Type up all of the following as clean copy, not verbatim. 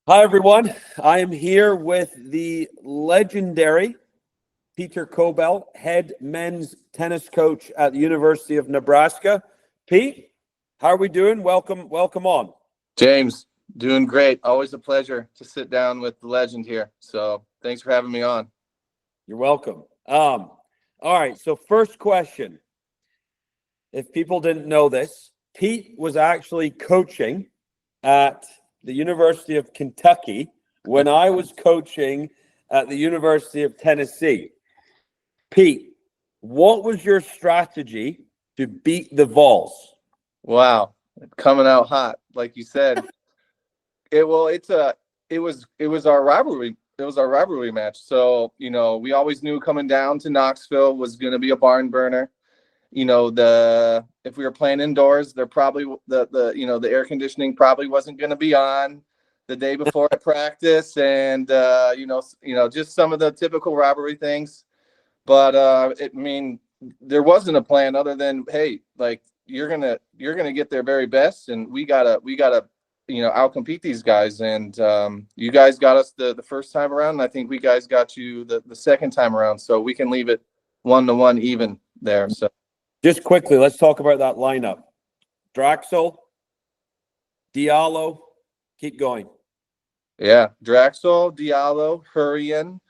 Hi, everyone. I am here with the legendary Peter Kobelt, head men's tennis coach at the University of Nebraska. Pete, how are we doing? Welcome on. James, doing great. Always a pleasure to sit down with the legend here. So thanks for having me on. You're welcome. All right, so first question. If people didn't know this, Pete was actually coaching at the University of Kentucky when I was coaching at the University of Tennessee. Pete, what was your strategy to beat the Vols? Wow, coming out hot, like you said. It was our rivalry. It was our rivalry match. So we always knew coming down to Knoxville was going to be a barn burner. The if we were playing indoors, there probably the air conditioning probably wasn't going to be on the day before a practice, and just some of the typical rivalry things. But there wasn't a plan other than, hey, like you're gonna get their very best, and we gotta outcompete these guys. And you guys got us the first time around, and I think we guys got you the second time around, so we can leave it 1-1 even there. So Just quickly, let's talk about that lineup. Draxel, Diallo, keep going. yeah, Draxel, Diallo, Hurrian,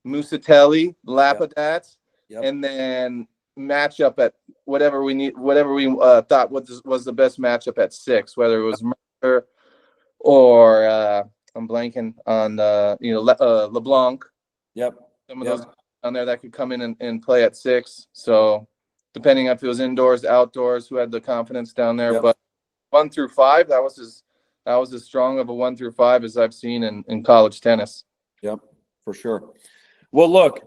Musatelli, Lapadat, Yep. and then matchup at whatever we need, whatever we thought was the best matchup at six, whether it was Mercer or I'm blanking on LeBlanc. Yep. Some of those on there that could come in and play at six. So depending if it was indoors, outdoors, who had the confidence down there. Yep. But 1 through 5, that was as strong of a 1 through 5 as I've seen in college tennis. Yep, for sure. Well, look,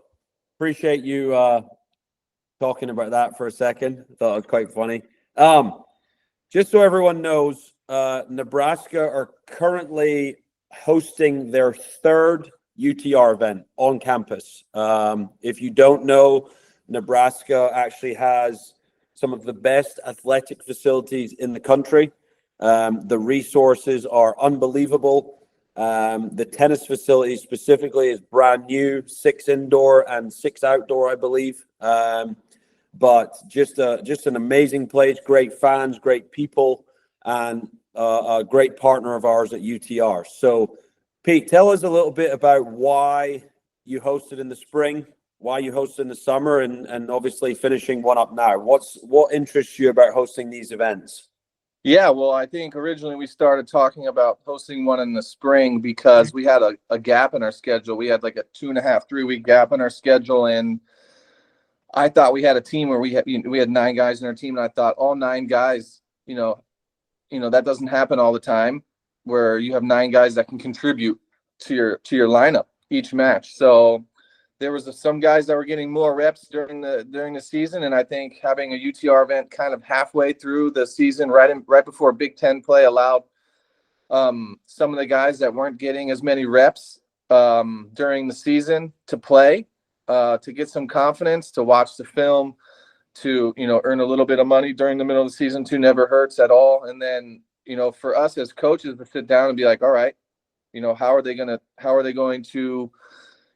appreciate you talking about that for a second. I thought it was quite funny. Just so everyone knows, Nebraska are currently hosting their third UTR event on campus. If you don't know, Nebraska actually has some of the best athletic facilities in the country. The resources are unbelievable. The tennis facility specifically is brand new, 6 indoor and 6 outdoor, I believe. But just an amazing place, great fans, great people, and a great partner of ours at UTR. So, Pete, tell us a little bit about why you hosted in the spring, why you hosted in the summer, and obviously finishing one up now. What interests you about hosting these events? Yeah, well, I think originally we started talking about hosting one in the spring because we had a gap in our schedule. We had like a 2.5, 3 week gap in our schedule, and I thought we had a team where we had 9 guys in our team, and I thought all 9 guys, that doesn't happen all the time, where you have 9 guys that can contribute to your lineup each match. So there was some guys that were getting more reps during the season, and I think having a UTR event kind of halfway through the season, right before Big Ten play, allowed some of the guys that weren't getting as many reps during the season to play. To get some confidence, to watch the film, to earn a little bit of money during the middle of the season too, never hurts at all. And then for us as coaches to sit down and be like, all right, how are they going to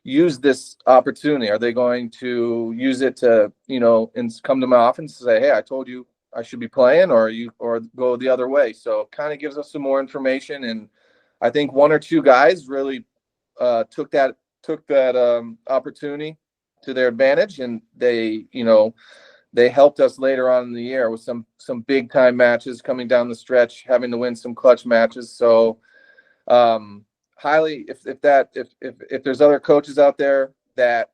use this opportunity? Are they going to use it to and come to my office and say, hey, I told you I should be playing, or go the other way? So kind of gives us some more information, and I think 1 or 2 guys really took that opportunity to their advantage, and they helped us later on in the year with some big time matches coming down the stretch, having to win some clutch matches. So highly, if there's other coaches out there that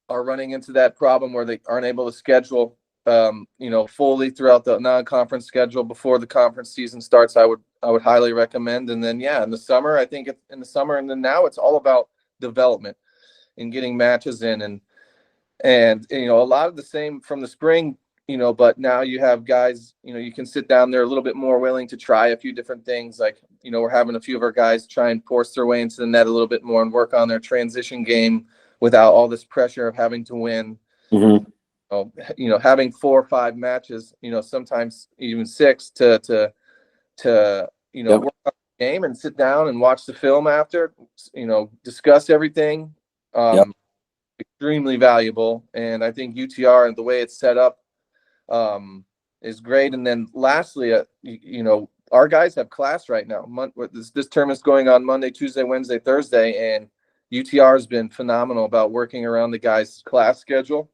are running into that problem where they aren't able to schedule fully throughout the non-conference schedule before the conference season starts, I would highly recommend. And then in the summer, I think in the summer, and then now it's all about development and getting matches in, and a lot of the same from the spring, but now you have guys, you can sit down there a little bit more willing to try a few different things. Like, we're having a few of our guys try and force their way into the net a little bit more and work on their transition game without all this pressure of having to win. Mm-hmm. Having 4 or 5 matches, sometimes even 6 to Yep. work on game and sit down and watch the film after, discuss everything. Yep. Extremely valuable. And I think UTR and the way it's set up is great. And then lastly, our guys have class right now. This term is going on Monday, Tuesday, Wednesday, Thursday, and UTR has been phenomenal about working around the guys' class schedule,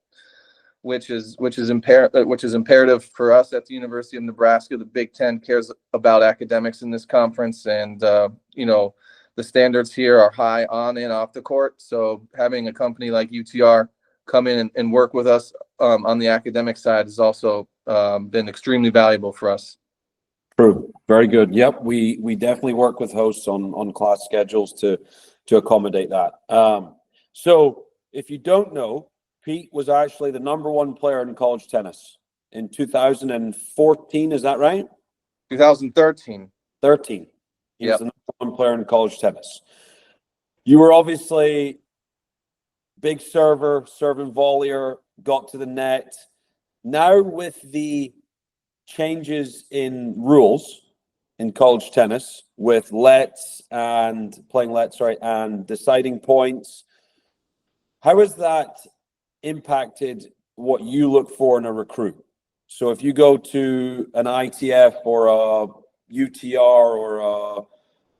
which is imperative for us at the University of Nebraska. The Big Ten cares about academics in this conference, and the standards here are high on and off the court. So having a company like UTR come in and work with us on the academic side has also been extremely valuable for us. True. Very good. Yep. We definitely work with hosts on class schedules to accommodate that. So if you don't know, Pete was actually the #1 player in college tennis in 2014. Is that right? 2013. 13. He Yep. was the #1 player in college tennis. You were obviously big server, serving volleyer, got to the net. Now with the changes in rules in college tennis with lets and playing lets, right, and deciding points, how has that impacted what you look for in a recruit? So if you go to an ITF or a UTR or a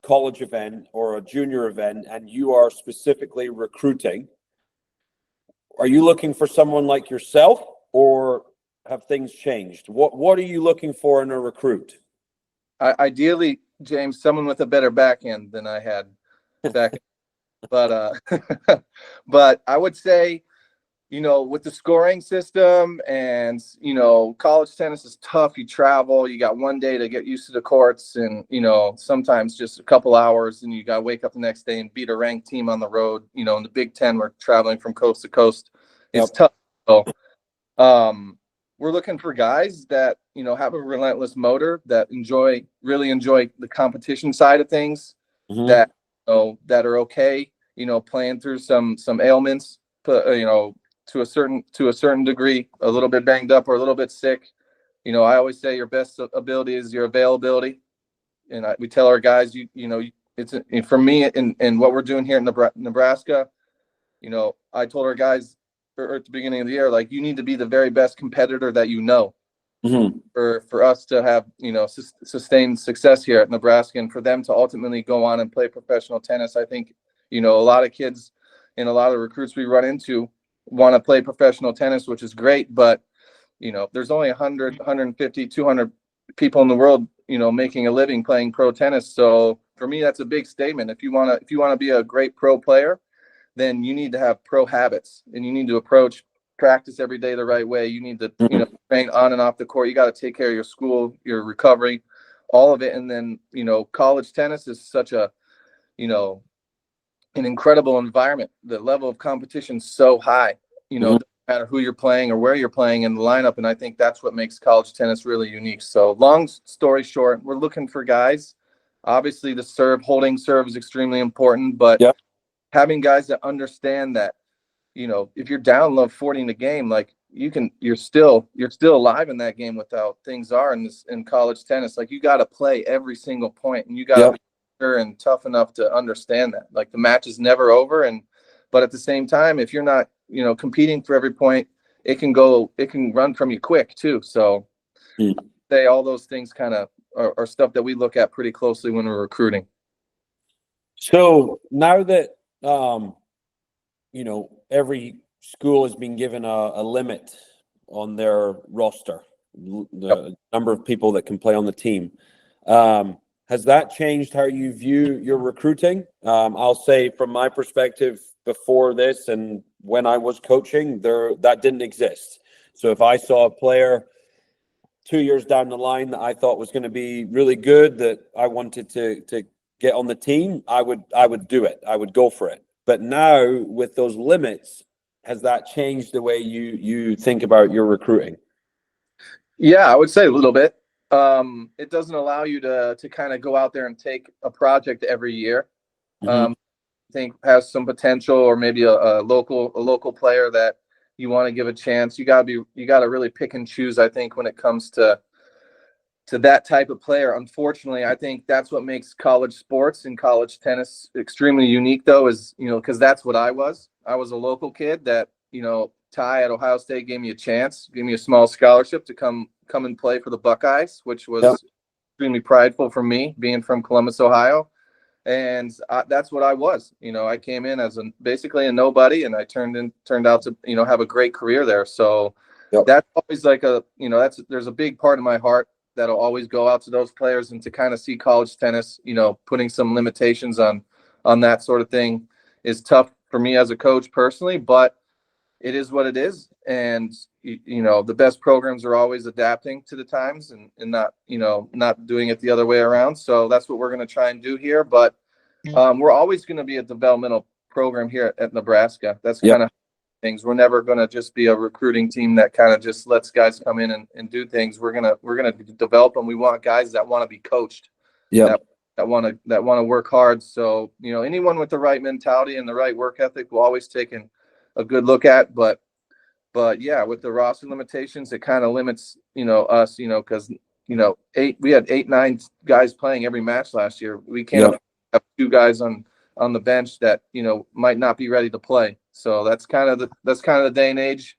college event or a junior event and you are specifically recruiting, are you looking for someone like yourself or have things changed? What are you looking for in a recruit? Ideally, James, someone with a better backhand than I had back. But but I would say, with the scoring system and, college tennis is tough. You travel, you got one day to get used to the courts and, sometimes just a couple hours and you got to wake up the next day and beat a ranked team on the road. In the Big Ten, we're traveling from coast to coast. It's tough. So we're looking for guys that, have a relentless motor, that really enjoy the competition side of things, that, that are okay, playing through some ailments, to a certain degree, a little bit banged up or a little bit sick. I always say your best ability is your availability. And we tell our guys, it's for me and what we're doing here in Nebraska, I told our guys at the beginning of the year, like, you need to be the very best competitor that for us to have, sustained success here at Nebraska and for them to ultimately go on and play professional tennis. I think, a lot of kids and a lot of recruits we run into want to play professional tennis, which is great, but there's only 100, 150, 200 people in the world, making a living playing pro tennis. So for me, that's a big statement. If you want to be a great pro player, then you need to have pro habits and you need to approach practice every day the right way. You need to, train on and off the court. You got to take care of your school, your recovery, all of it. And then, college tennis is such a, an incredible environment. The level of competition is so high, doesn't matter who you're playing or where you're playing in the lineup. And I think that's what makes college tennis really unique. So long story short, we're looking for guys. Obviously the holding serve is extremely important, but having guys that understand that, if you're down low 40 in the game, like you're still alive in that game without things are in college tennis. Like you got to play every single point and you got to be sure and tough enough to understand that, like, the match is never over. But at the same time, if you're not, competing for every point, it can run from you quick too. So say all those things kind of are stuff that we look at pretty closely when we're recruiting. So now that, every school has been given a limit on their roster, the number of people that can play on the team. Has that changed how you view your recruiting? I'll say from my perspective before this and when I was coaching, that didn't exist. So if I saw a player 2 years down the line that I thought was going to be really good, that I wanted to get on the team, I would do it. I would go for it. But now with those limits, has that changed the way you think about your recruiting? Yeah, I would say a little bit. It doesn't allow you to kind of go out there and take a project every year. I think has some potential, or maybe a local player that you want to give a chance. You got to really pick and choose, I think, when it comes to that type of player. Unfortunately, I think that's what makes college sports and college tennis extremely unique, though, is, because that's what I was. I was a local kid that, Ty at Ohio State gave me a chance, gave me a small scholarship to come and play for the Buckeyes, which was extremely prideful for me, being from Columbus, Ohio. And that's what I was. I came in as basically a nobody, and I turned out to have a great career there. So that's always like there's a big part of my heart that'll always go out to those players, and to kind of see college tennis, putting some limitations on that sort of thing is tough for me as a coach personally, but it is what it is. And the best programs are always adapting to the times, and not doing it the other way around. So that's what we're going to try and do here. But we're always going to be a developmental program here at Nebraska. That's kind of things. We're never going to just be a recruiting team that kind of just lets guys come in and do things. We're gonna develop them. We want guys that want to be coached. That want to work hard. So anyone with the right mentality and the right work ethic will always take a good look at. But yeah, with the roster limitations, it kind of limits us. Because we had 8-9 guys playing every match last year. We can't have 2 guys on the bench that might not be ready to play. So that's kind of the day and age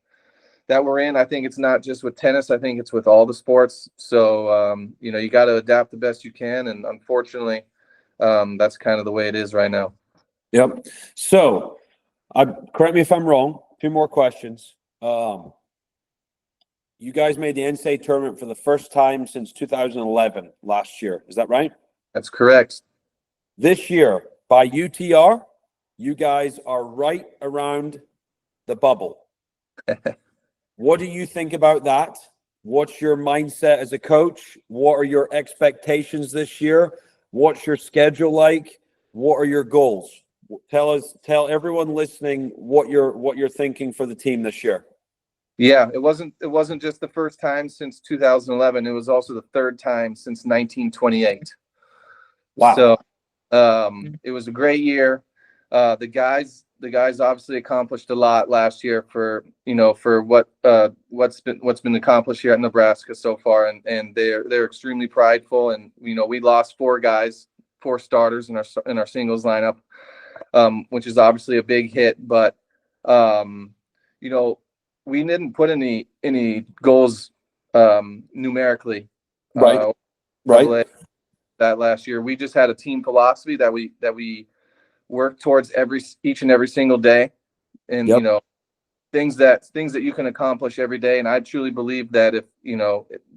that we're in. I think it's not just with tennis. I think it's with all the sports. So you got to adapt the best you can, and unfortunately, that's kind of the way it is right now. Yep. So, correct me if I'm wrong. 2 more questions. You guys made the NCAA tournament for the first time since 2011 last year. Is that right? That's correct. This year, by UTR, you guys are right around the bubble. What do you think about that? What's your mindset as a coach? What are your expectations this year? What's your schedule like? What are your goals? Tell everyone listening what you're thinking for the team this year. Yeah, it wasn't just the first time since 2011. It was also the 3rd time since 1928. Wow. So it was a great year. The guys obviously accomplished a lot last year for what's been accomplished here at Nebraska so far, and they're extremely prideful. And we lost 4 guys, 4 starters in our singles lineup, which is obviously a big hit. But we didn't put any goals numerically. Right. That last year, we just had a team philosophy that we worked towards each and every single day, and things that you can accomplish every day. And I truly believe that if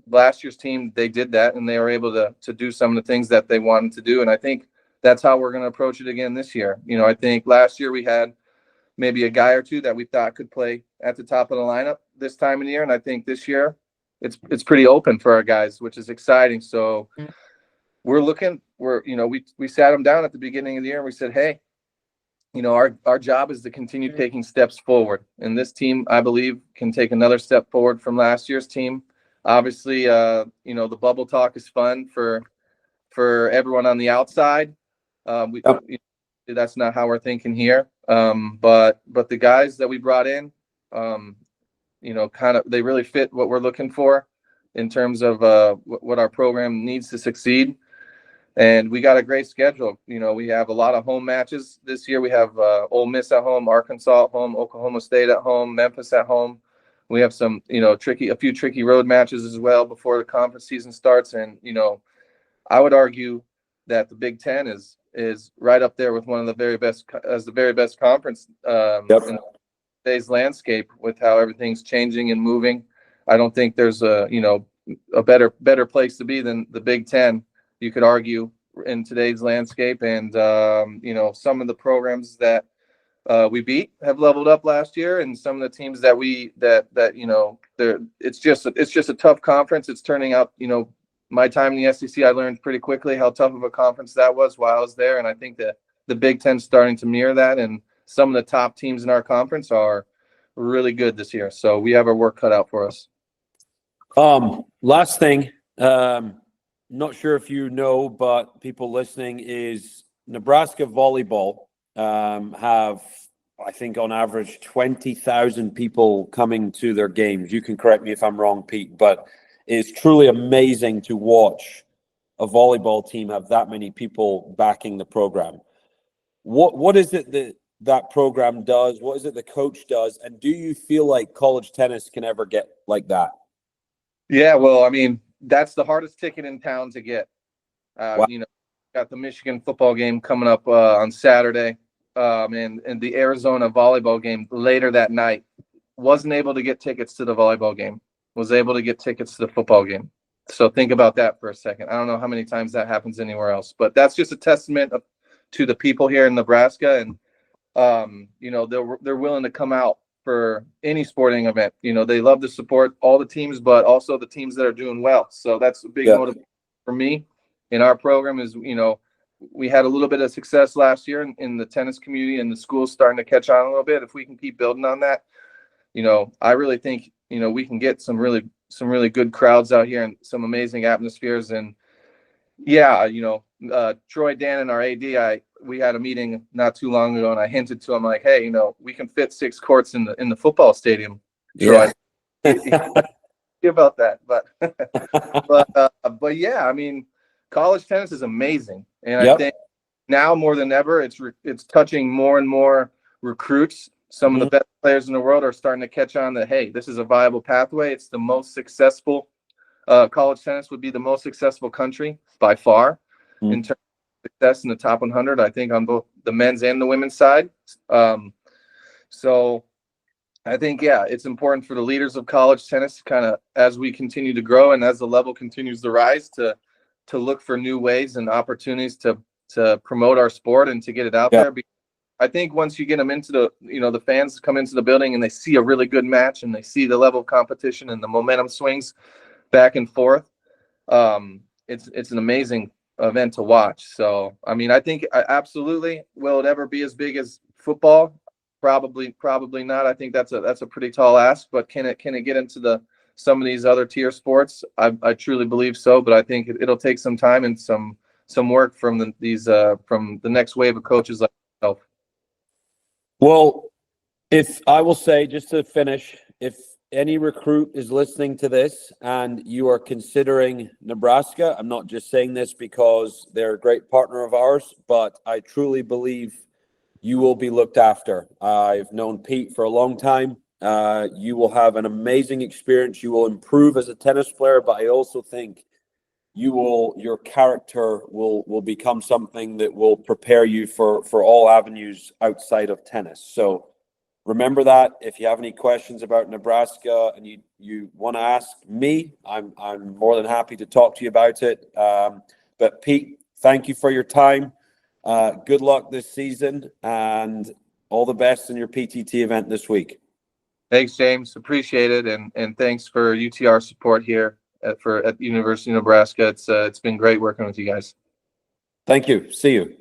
last year's team, they did that, and they were able to do some of the things that they wanted to do. And I think that's how we're going to approach it again this year. I think last year we had maybe a guy or 2 that we thought could play at the top of the lineup this time of the year, and I think this year it's pretty open for our guys, which is exciting. So we sat them down at the beginning of the year, and we said, hey, our job is to continue taking steps forward. And this team, I believe, can take another step forward from last year's team. Obviously, the bubble talk is fun for everyone on the outside. That's not how we're thinking here. But the guys that we brought in, they really fit what we're looking for in terms of what our program needs to succeed. And we got a great schedule. We have a lot of home matches this year. We have Ole Miss at home, Arkansas at home, Oklahoma State at home, Memphis at home. We have some, a few tricky road matches as well before the conference season starts. And, I would argue that the Big Ten is right up there with one of the very best conference in today's landscape, with how everything's changing and moving. I don't think there's a better place to be than the Big Ten, you could argue, in today's landscape. And some of the programs that we beat have leveled up last year, and some of the teams that it's just a tough conference. It's turning out, my time in the SEC, I learned pretty quickly how tough of a conference that was while I was there, and I think that the Big Ten's starting to mirror that, and some of the top teams in our conference are really good this year. So we have our work cut out for us. Last thing, not sure if you know, but people listening, is Nebraska volleyball have, I think, on average 20,000 people coming to their games. You can correct me if I'm wrong, Pete, but it's truly amazing to watch a volleyball team have that many people backing the program. What is it that program does? What is it the coach does? And do you feel like college tennis can ever get like that? Yeah, well, I mean, that's the hardest ticket in town to get. Wow. You know, got the Michigan football game coming up on Saturday, and the Arizona volleyball game later that night. Wasn't able to get tickets to the volleyball game. Was able to get tickets to the football game. So think about that for a second. I don't know how many times that happens anywhere else, but that's just a testament to the people here in Nebraska, and you know, they're willing to come out for any sporting event. You know, they love to support all the teams, but also the teams that are doing well. So that's a big motivation for me in our program. Is, you know, we had a little bit of success last year in the tennis community, and the school's starting to catch on a little bit. If we can keep building on that, you know, I really think, you know, we can get some really good crowds out here and some amazing atmospheres. And yeah, you know, Troy, Dan, and our AD, we had a meeting not too long ago, and I hinted to him like, hey, you know, we can fit 6 courts in the football stadium. Troy, about that, but but yeah, I mean, college tennis is amazing, and I think now more than ever, it's touching more and more recruits. Some of the best players in the world are starting to catch on that, hey, this is a viable pathway. It's the most successful. College tennis would be the most successful country by far in terms of success in the top 100, I think, on both the men's and the women's side. So I think, yeah, it's important for the leaders of college tennis, kind of as we continue to grow and as the level continues to rise, to look for new ways and opportunities to promote our sport and to get it out there. Because I think once you get them into the, you know, the fans come into the building and they see a really good match and they see the level of competition and the momentum swings back and forth, it's an amazing event to watch. So, I mean, I think absolutely, will it ever be as big as football? Probably not. I think that's a pretty tall ask, but can it get into some of these other tier sports? I truly believe so, but I think it'll take some time and some work from the next wave of coaches like myself. Well, if I will say, just to finish, if any recruit is listening to this and you are considering Nebraska, I'm not just saying this because they're a great partner of ours, but I truly believe you will be looked after. I've known Pete for a long time. You will have an amazing experience. You will improve as a tennis player, but I also think your character will become something that will prepare you for all avenues outside of tennis. So remember that. If you have any questions about Nebraska and you want to ask me, I'm more than happy to talk to you about it. But Pete, thank you for your time. Good luck this season and all the best in your PTT event this week. Thanks, James. Appreciate it, and thanks for UTR support here at the University of Nebraska. It's been great working with you guys. Thank you. See you.